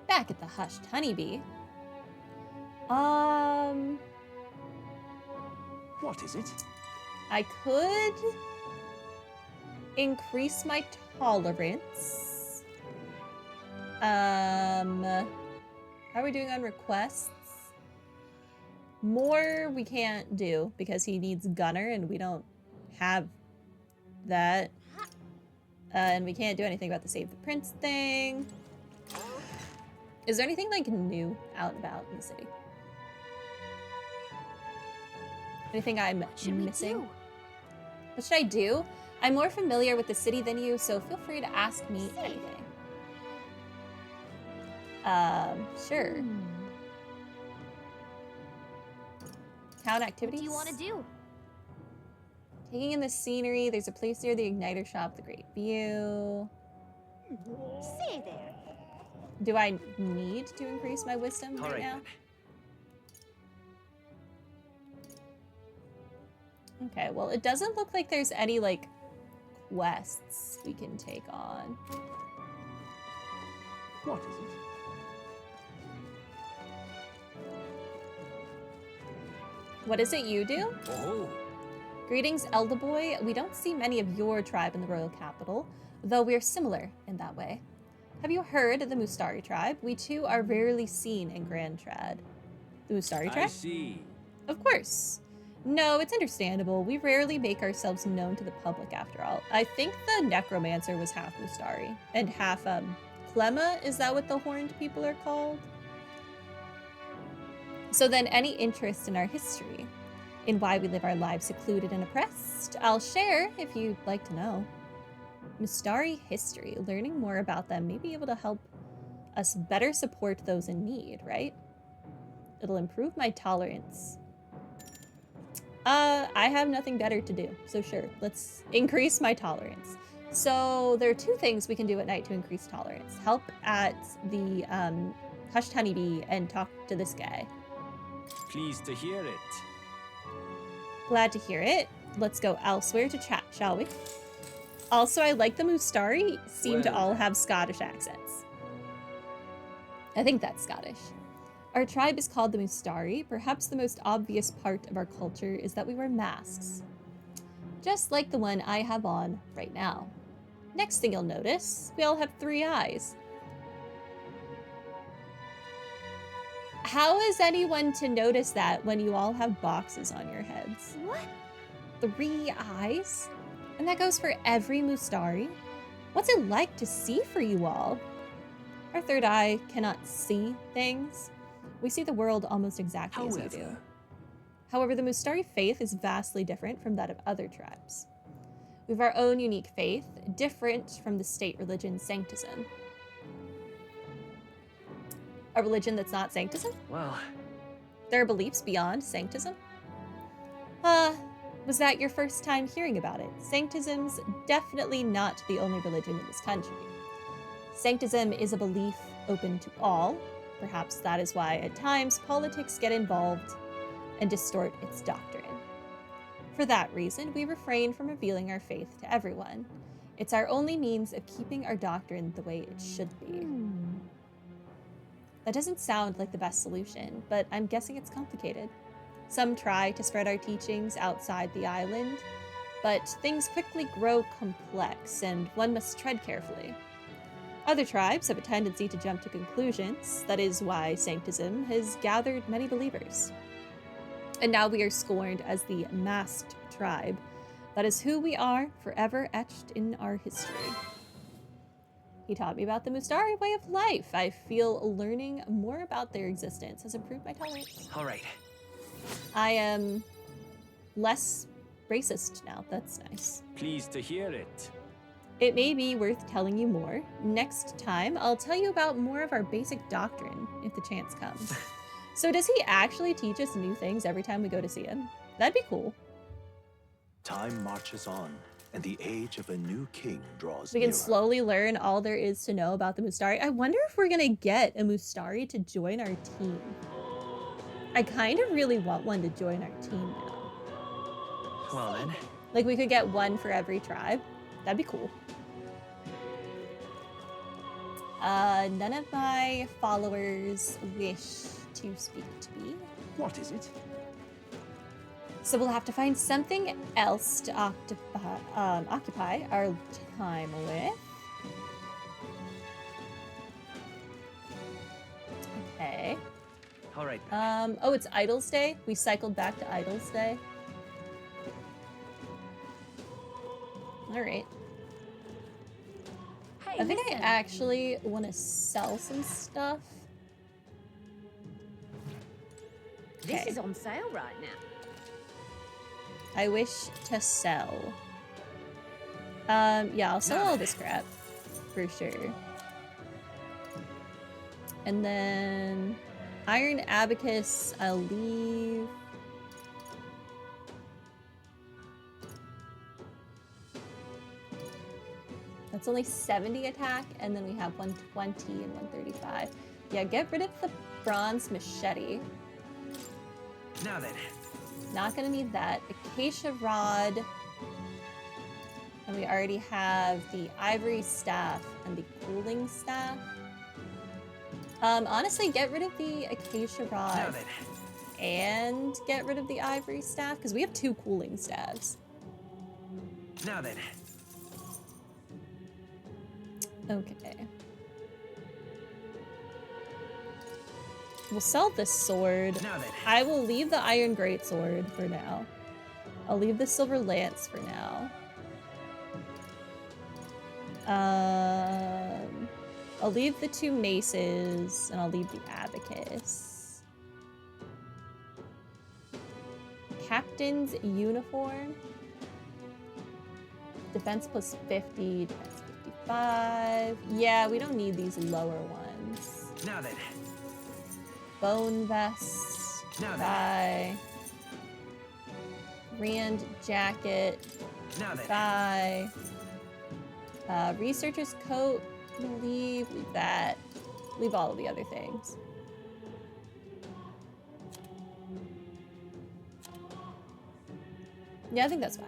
Back at the Hushed Honeybee. What is it? I could increase my tolerance. How are we doing on requests? More we can't do because he needs Gunner and we don't have that. And we can't do anything about the Save the Prince thing. Is there anything like new out and about in the city? Anything I'm missing? What should I do? I'm more familiar with the city than you, so feel free to ask me anything. Sure. Town activities? What do you want to do? Taking in the scenery. There's a place near the Igniter shop, the Great View. Say there. Do I need to increase my wisdom right now? Okay, well, it doesn't look like there's any, like, quests we can take on. What is it? What is it you do? Oh. Greetings, Elder Boy. We don't see many of your tribe in the royal capital, though we're similar in that way. Have you heard of the Mustari tribe? We too are rarely seen in Grand Trad. The Mustari tribe? I see. Of course. No, it's understandable. We rarely make ourselves known to the public after all. I think the necromancer was half Mustari and half Clemma. Is that what the horned people are called? So then any interest in our history, in why we live our lives secluded and oppressed, I'll share if you'd like to know. Mustari history, learning more about them may be able to help us better support those in need, right? It'll improve my tolerance. I have nothing better to do, so sure, let's increase my tolerance. So there are two things we can do at night to increase tolerance. Help at the Hushed Honeybee and talk to this guy. Pleased to hear it. Glad to hear it. Let's go elsewhere to chat, shall we? Also, I like the Mustari seem to all have Scottish accents. I think that's Scottish. Our tribe is called the Mustari. Perhaps the most obvious part of our culture is that we wear masks. Just like the one I have on right now. Next thing you'll notice, we all have 3 eyes. How is anyone to notice that when you all have boxes on your heads? What? 3 eyes? And that goes for every Mustari? What's it like to see for you all? Our third eye cannot see things. We see the world almost exactly as we do. However, the Mustari faith is vastly different from that of other tribes. We have our own unique faith, different from the state religion Sanctism. A religion that's not Sanctism? Well, There are beliefs beyond Sanctism? Was that your first time hearing about it? Sanctism's definitely not the only religion in this country. Sanctism is a belief open to all. Perhaps that is why, at times, politics get involved and distort its doctrine. For that reason, we refrain from revealing our faith to everyone. It's our only means of keeping our doctrine the way it should be. That doesn't sound like the best solution, but I'm guessing it's complicated. Some try to spread our teachings outside the island, but things quickly grow complex, and one must tread carefully. Other tribes have a tendency to jump to conclusions. That is why Sanctism has gathered many believers. And now we are scorned as the masked tribe. That is who we are, forever etched in our history. He taught me about the Mustari way of life. I feel learning more about their existence has improved my tolerance. all right. I am less racist now. That's nice. Pleased to hear it. It may be worth telling you more. Next time, I'll tell you about more of our basic doctrine, if the chance comes. So does he actually teach us new things every time we go to see him? That'd be cool. Time marches on, and the age of a new king draws We can nearer. slowly learn all there is to know about the Mustari. I wonder if we're gonna get a Mustari to join our team. I kind of really want one to join our team now. Well then. Like, we could get one for every tribe. That'd be cool. None of my followers wish to speak to me. What is it? So we'll have to find something else to occupy our time with. Okay. All right. Oh, it's Idles Day. We cycled back to Idles Day. All right. Hey, I think I listen. actually want to sell some stuff. This Okay. is on sale right now. I wish to sell. Yeah, I'll sell all this crap for sure. And then Iron Abacus, I'll leave. That's only 70 attack, and then we have 120 and 135. Yeah, get rid of the bronze machete. Now then. Not gonna need that. Acacia rod. And we already have the ivory staff and the cooling staff. Honestly, get rid of the acacia Now rod then. and get rid of the ivory staff because we have 2 cooling staves. Now then. Okay. We'll sell this sword. Now then. I will leave the iron greatsword for now. I'll leave the silver lance for now. I'll leave the 2 maces and I'll leave the abacus. Captain's uniform. Defense plus 50, defense 55. Yeah, we don't need these lower ones. Now then. Bone vest. Now then. Bye. Rand jacket. Now then. Bye. Researcher's coat. Leave that. Leave all of the other things. Yeah, I think that's fine.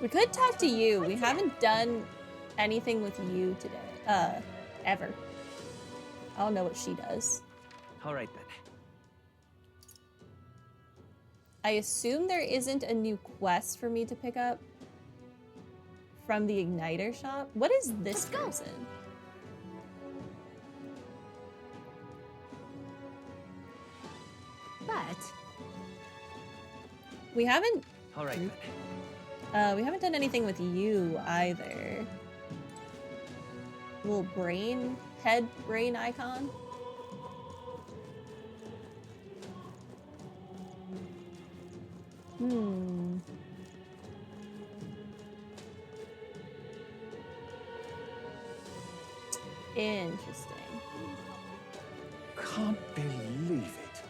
We could talk to you. We haven't done anything with you today. Ever. I don't know what she does. All right then. I assume there isn't a new quest for me to pick up from the Igniter shop. What is this Let's go. person? But We haven't All right then. we haven't done anything with you either. Little head brain icon. Hmm. Interesting. Can't believe it.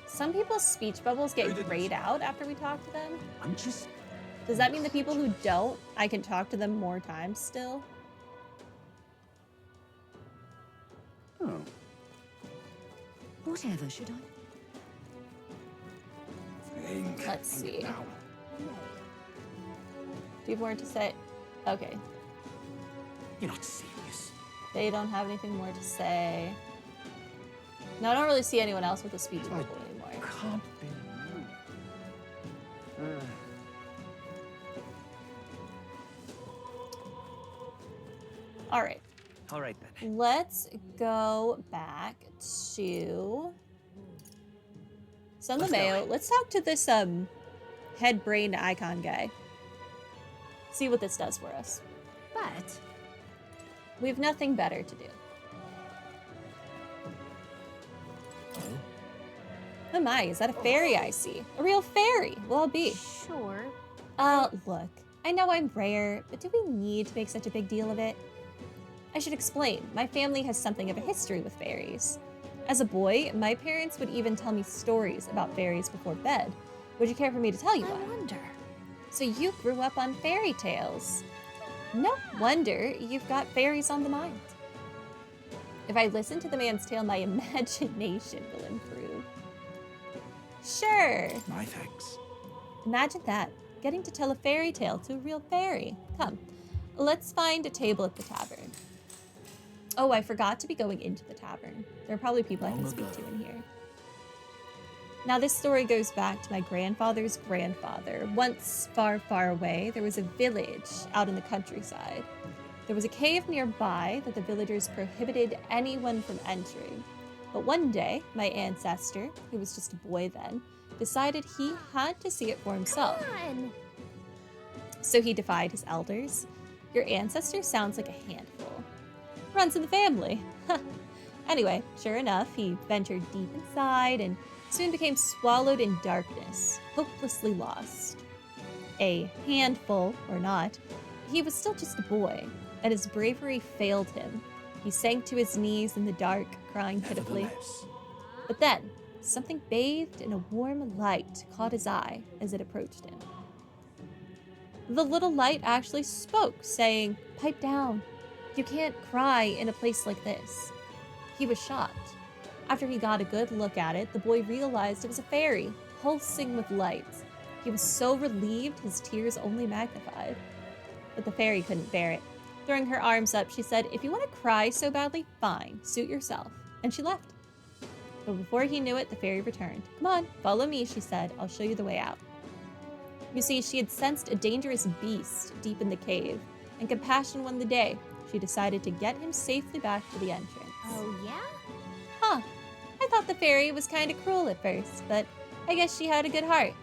Some people's speech bubbles get grayed out after we talk to them. I'm just Does that mean the people who don't, I can talk to them more times still? oh. whatever should I? Think. Let's see. Now. Do you have more to say? Okay. You're not serious. They don't have anything more to say. No, I don't really see anyone else with a speech bubble anymore. Can't believe it. All right. All right then. Let's go back to San Let's go. Lameo. Let's talk to this head brain icon guy. See what this does for us. But We have nothing better to do. Oh my, is that a fairy I see? A real fairy? Well, I'll be. sure. Look, I know I'm rare, but do we need to make such a big deal of it? I should explain. My family has something of a history with fairies. As a boy, my parents would even tell me stories about fairies before bed. Would you care for me to tell you I one? wonder. So you grew up on fairy tales. No wonder you've got fairies on the mind. If I listen to the man's tale, my imagination will improve. Sure. My thanks. Imagine that, getting to tell a fairy tale to a real fairy. Come, let's find a table at the tavern. Oh, I forgot to be going into the tavern. There are probably people I can speak to in here. Now, this story goes back to my grandfather's grandfather. Once, far, far away, there was a village out in the countryside. There was a cave nearby that the villagers prohibited anyone from entering. But one day, my ancestor, who was just a boy then, decided he had to see it for himself. Come on. So he defied his elders. Your ancestor sounds like a handful. Runs in the family. Anyway, sure enough, he ventured deep inside and soon became swallowed in darkness, hopelessly lost. A handful, or not, he was still just a boy, and his bravery failed him. He sank to his knees in the dark, crying pitifully. Nevertheless, But then, something bathed in a warm light caught his eye as it approached him. The little light actually spoke, saying, "Pipe down. You can't cry in a place like this." He was shocked. After he got a good look at it, the boy realized it was a fairy, pulsing with lights. He was so relieved his tears only magnified. But the fairy couldn't bear it. Throwing her arms up, she said, "If you want to cry so badly, fine, suit yourself." And she left. But before he knew it, the fairy returned. "Come on, follow me," she said. "I'll show you the way out." You see, she had sensed a dangerous beast deep in the cave, and compassion won the day. She decided to get him safely back to the entrance. Oh, yeah? Huh. I thought the fairy was kind of cruel at first, but I guess she had a good heart.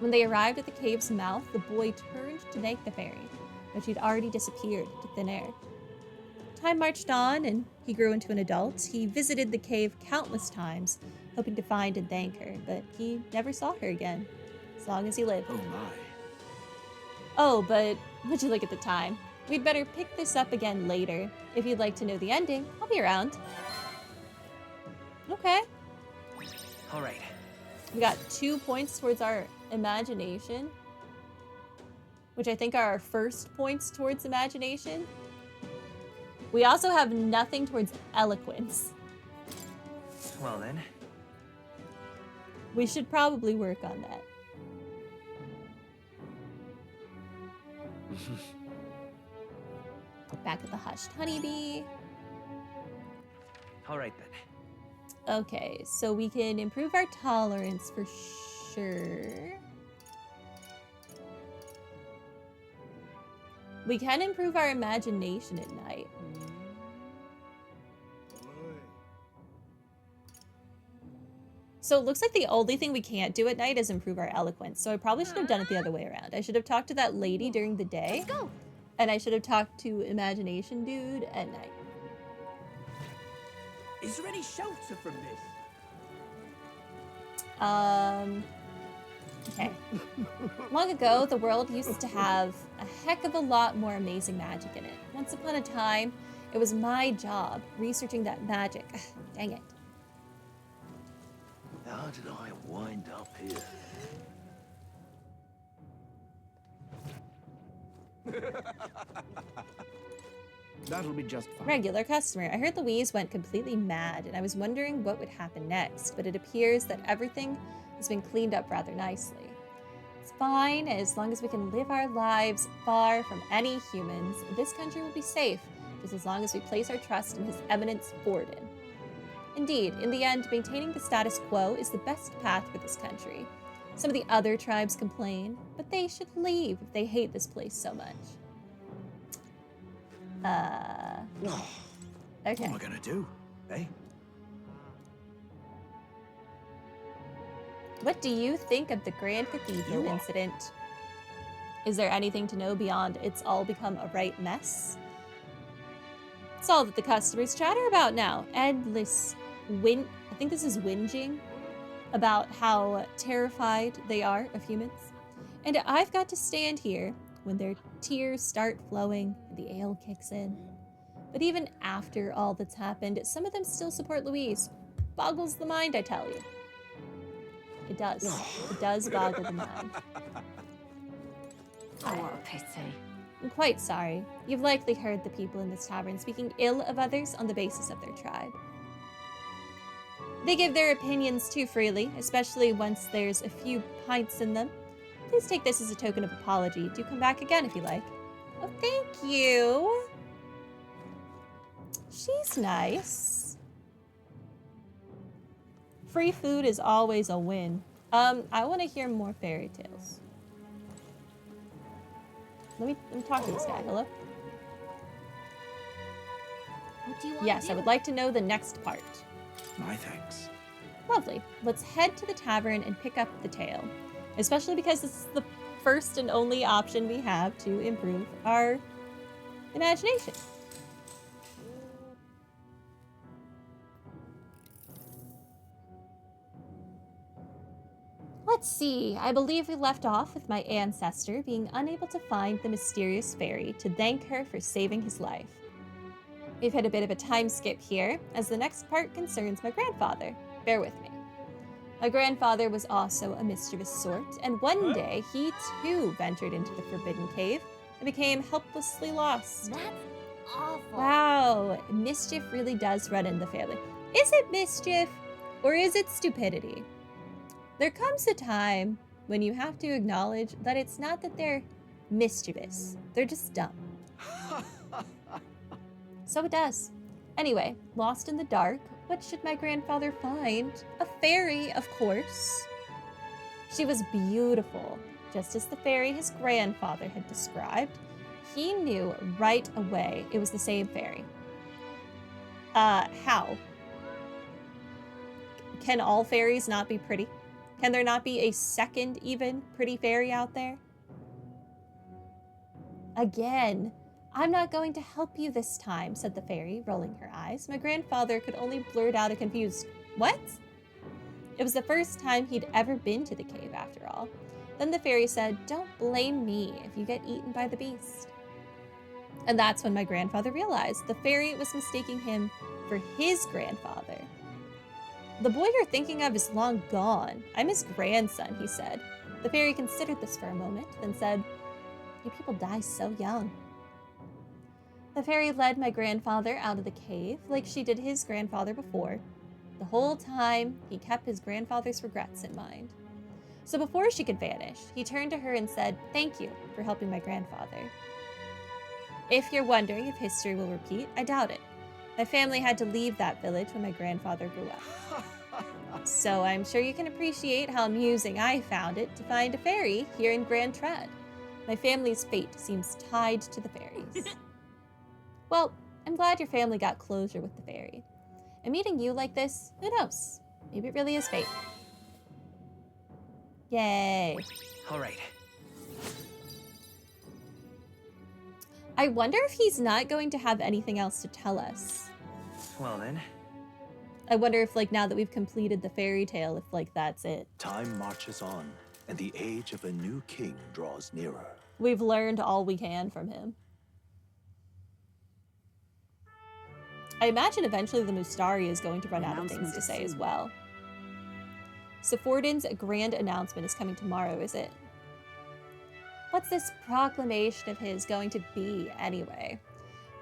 When they arrived at the cave's mouth, the boy turned to thank the fairy, but she'd already disappeared to thin air. Time marched on, and he grew into an adult. He visited the cave countless times, hoping to find and thank her, but he never saw her again, as long as he lived. oh my. Oh, but would you look at the time? We'd better pick this up again later. If you'd like to know the ending, I'll be around. Okay. All right. We got 2 points towards our imagination, which I think are our first points towards imagination. We also have nothing towards eloquence. Well then. We should probably work on that. Back at the hushed honeybee. All right then. Okay, so we can improve our tolerance for sure. We can improve our imagination at night. So it looks like the only thing we can't do at night is improve our eloquence. So I probably should have done it the other way around. I should have talked to that lady during the day. Let's go. And I should have talked to Imagination Dude at night. Is there any shelter from this? Okay. Long ago, the world used to have a heck of a lot more amazing magic in it. Once upon a time, it was my job researching that magic. Dang it. How did I wind up here? That'll be just fine. Regular customer. I heard Louise went completely mad, and I was wondering what would happen next, but it appears that everything has been cleaned up rather nicely. It's fine, as long as we can live our lives far from any humans. This country will be safe, just as long as we place our trust in His Eminence Borden. Indeed, in the end, maintaining the status quo is the best path for this country. Some of the other tribes complain, but they should leave if they hate this place so much. Okay. What am I gonna do, eh? What do you think of the Grand Cathedral You are- incident? Is there anything to know beyond it's all become a right mess? It's all that the customers chatter about now. Endless I think this is whinging about how terrified they are of humans. And I've got to stand here when their tears start flowing and the ale kicks in. But even after all that's happened, some of them still support Louise. Boggles the mind, I tell you. It does. It does boggle the mind. Oh, what a pity. I'm quite sorry. You've likely heard the people in this tavern speaking ill of others on the basis of their tribe. They give their opinions too freely, especially once there's a few pints in them. Please take this as a token of apology. Do come back again if you like. Oh, thank you. She's nice. Free food is always a win. I want to hear more fairy tales. Let me talk to this guy. Hello? What do you want Yes, to do? I would like to know the next part. My thanks. Lovely. Let's head to the tavern and pick up the tale. Especially because this is the first and only option we have to improve our imagination. Let's see. I believe we left off with my ancestor being unable to find the mysterious fairy to thank her for saving his life. We've had a bit of a time skip here, as the next part concerns my grandfather. Bear with me. My grandfather was also a mischievous sort, and one day he too ventured into the Forbidden Cave and became helplessly lost. That's awful. Wow, mischief really does run in the family. Is it mischief, or is it stupidity? There comes a time when you have to acknowledge that it's not that they're mischievous, they're just dumb. So it does. Anyway, lost in the dark, what should my grandfather find? A fairy, of course. She was beautiful, just as the fairy his grandfather had described. He knew right away it was the same fairy. How? Can all fairies not be pretty? Can there not be a second, even, pretty fairy out there? Again, I'm not going to help you this time, said the fairy, rolling her eyes. My grandfather could only blurt out a confused, what? It was the first time he'd ever been to the cave, after all. Then the fairy said, don't blame me if you get eaten by the beast. And that's when my grandfather realized the fairy was mistaking him for his grandfather. The boy you're thinking of is long gone. I'm his grandson, he said. The fairy considered this for a moment, then said, you people die so young. The fairy led my grandfather out of the cave like she did his grandfather before. The whole time, he kept his grandfather's regrets in mind. So before she could vanish, he turned to her and said, thank you for helping my grandfather. If you're wondering if history will repeat, I doubt it. My family had to leave that village when my grandfather grew up. So I'm sure you can appreciate how amusing I found it to find a fairy here in Grand Tread. My family's fate seems tied to the fairies. Well, I'm glad your family got closure with the fairy. And meeting you like this, who knows? Maybe it really is fate. Yay. All right. I wonder if he's not going to have anything else to tell us. Well then. I wonder if, like, now that we've completed the fairy tale, if, like, that's it. Time marches on, and the age of a new king draws nearer. We've learned all we can from him. I imagine eventually the Mustari is going to run out of things to say as well. Sephordin's grand announcement is coming tomorrow, is it? What's this proclamation of his going to be, anyway?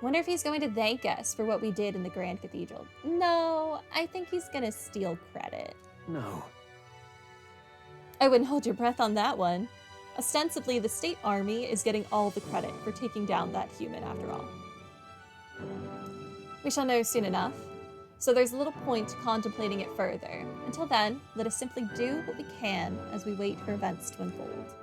Wonder if he's going to thank us for what we did in the Grand Cathedral. No, I think he's gonna steal credit. No. I wouldn't hold your breath on that one. Ostensibly, the state army is getting all the credit for taking down that human, after all. We shall know soon enough, so there's little point contemplating it further. Until then, let us simply do what we can as we wait for events to unfold.